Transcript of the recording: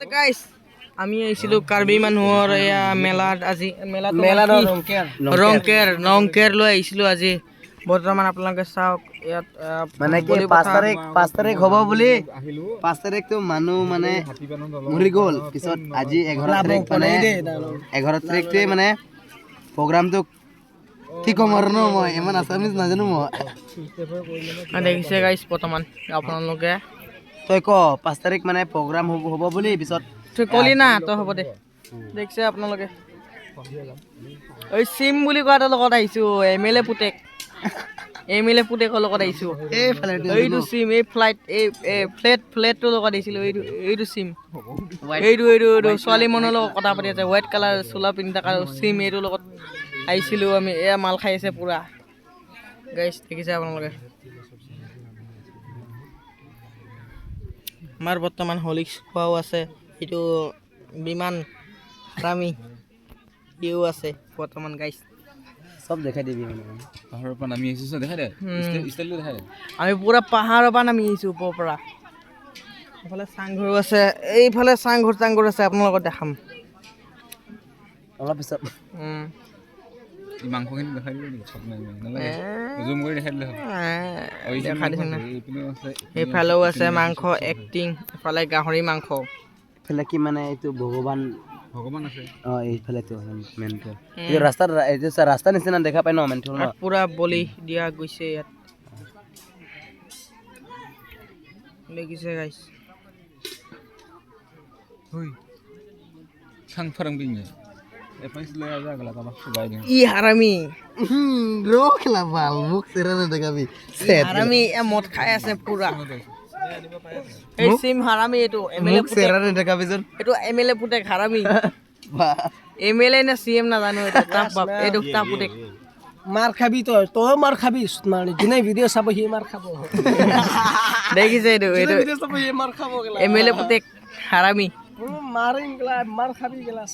guys আমি আইছিলো কাৰ্বি মানুহৰ এয়া মেলাত আজি ৰংকেৰ লৈ আহিছিলো আজি বৰ্তমান আপোনালোকে চাওক ইয়াত মানে কি 5 তাৰিখ হ'ব বুলি 5 তাৰিখটো মানুহ মানে মৰি গ'ল পিছত আজি 11 তাৰিখ মানে 11 তাৰিখতে মানে প্ৰগ্ৰামটো কি কম আৰু ন মই ইমান আছামিজ নাজানো মই দেখিছে গাইস বৰ্তমান আপোনালোকে তই ক 5 তাৰিখ মানে প্ৰগ্ৰাম হ'ব বুলি পিছত তুই কলি না তো হ'ব দে দেখিছে আপোনালোকে ওই সিম বুলি কোৱাটো লগত আহিছো এমএলএ পুতেকৰ লগত আহিছো এইটো সিম এই ফ্লেটটো লগত আহিছিলো এইটো সিম এইটো ছোৱালী মানুহৰ লগত কথা পাতি আছে হোৱাইট কালাৰ চোলা পিন্ধি থকা সিম এইটো লগত আহিছিলো আমি এয়া মাল খাই আছে পুৰা গাইছ দেখিছে আপোনালোকে আমাৰ বৰ্তমান হলিক্স খোৱাও আছে এইটো বিমান ৰামি ইউ আছে বৰ্তমান গাইছ সব দেখাই দিবি মানে পাহাৰৰ পৰা নামি আহিছো সব দেখাই দে ষ্টাইলটো দেখাই দে আমি পুৰা পাহাৰৰ পৰা নামি আহিছো ওপৰৰ পৰা এইফালে চাংঘৰ আছে এইফালে চাংঘৰ আছে আপোনালোকক দেখাম অলপ পিছত এই মাংসখিনি দেখাই দিবি নেকি চব নাই নালাগে জুম কৰি দেখাই দিলে হ'ল দেখাই দিছে না এইপিনেও আছে এইফালেও আছে মাংস এক্টিং এফালে গাহৰি মাংস ফেলে কি মানে এইটো ভগৱান আছে এইফালে তো মেনটো এই ৰাস্তা নিচিনা দেখা পাই ন মেনটো ন পুৰা বলি দিয়া গৈছে ইয়াত দেখিছে গাইছ হই খাং ফারাং বিনে এ পাইছলে আজা গলা তা মাছ গাই দিন ই হারামি লো খেলা ভাল মুখ সেরানে দেখাবি হারামি এ মদ খাই আছে পুৰা এই সিম হারামি এটো এমএলএ মুখ সেরানে দেখাবি জন এটো এমএলএ পুতেক হারামি এমএলএ না সিএম না জানো এটা তাপ বাপ এটো তাপ পুতেক মার খাবি তো মার খাবি মানে যিনি ভিডিও চাব হি মার খাবো দেখিছে এটো ভিডিও চাব হি মার খাবো গলা এমএলএ পুতেক হারামি মারিং গলা মার খাবি গলা